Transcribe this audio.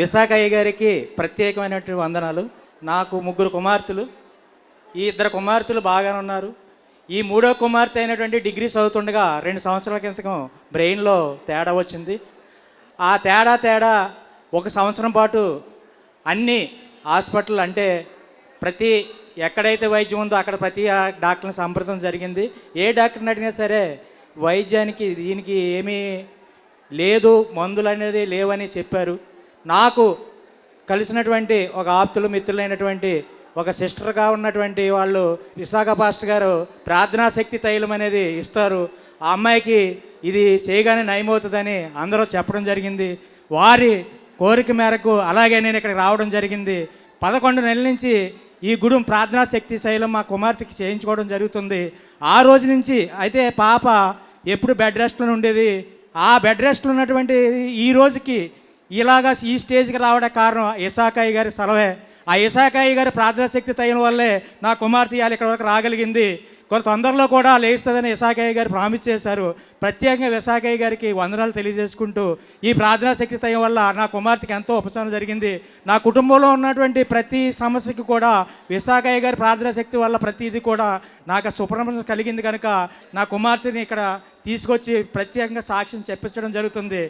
విశాఖ అయ్య గారికి ప్రత్యేకమైనటువంటి వందనాలు. నాకు ముగ్గురు కుమార్తెలు. ఈ ఇద్దరు కుమార్తెలు బాగానే ఉన్నారు. ఈ మూడో కుమార్తె అయినటువంటి డిగ్రీ చదువుతుండగా 2 సంవత్సరాల క్రితం బ్రెయిన్లో తేడా వచ్చింది. ఆ తేడా 1 సంవత్సరం పాటు అన్ని హాస్పిటల్ అంటే ప్రతి ఎక్కడైతే వైద్యం ఉందో అక్కడ ప్రతి డాక్టర్ని సంప్రదించడం జరిగింది. ఏ డాక్టర్ని అడిగినా సరే వైద్యానికి దీనికి ఏమీ లేదు, మందులు అనేది లేవని చెప్పారు. నాకు కలిసినటువంటి ఒక ఆప్తులు మిత్రులైనటువంటి ఒక సిస్టర్గా ఉన్నటువంటి వాళ్ళు విశాఖ పాస్టర్ గారు ప్రార్థనా శక్తి తైలం అనేది ఇస్తారు, ఆ అమ్మాయికి ఇది చేయగానే నయమవుతుందని అందరూ చెప్పడం జరిగింది. వారి కోరిక మేరకు అలాగే నేను ఇక్కడికి రావడం జరిగింది. 11 నెలల నుంచి ఈ గుడి ప్రార్థనా శక్తి శైలం మా కుమార్తెకి చేయించుకోవడం జరుగుతుంది. ఆ రోజు నుంచి అయితే పాప ఎప్పుడు బెడ్ రెస్ట్లో ఉండేది. ఆ బెడ్ రెస్ట్లో ఉన్నటువంటి ఈ రోజుకి ఇలాగా ఈ స్టేజ్కి రావడం కారణం ఇసాకయ్య గారి సెలవే. ఆ ఇసాకయ్య గారి ప్రార్థనా శక్తి తైలం వల్లే నా కుమార్తె ఇవాళ ఇక్కడ వరకు రాగలిగింది. కొంత తొందరలో కూడా లేస్తుందని ఇసాకయ్య గారు ప్రామిస్ చేశారు. ప్రత్యేకంగా ఇసాకయ్య గారికి వందనాలు తెలియజేసుకుంటూ ఈ ప్రార్థనా శక్తి తైలం వల్ల నా కుమార్తెకి ఎంతో ఉపశమనం జరిగింది. నా కుటుంబంలో ఉన్నటువంటి ప్రతి సమస్యకి కూడా ఇసాకయ్య గారి ప్రార్థనా శక్తి వల్ల ప్రతిదీ కూడా నాకు సుప్రమణం కలిగింది. కనుక నా కుమార్తెని ఇక్కడ తీసుకొచ్చి ప్రత్యేకంగా సాక్ష్యం చెప్పించడం జరుగుతుంది.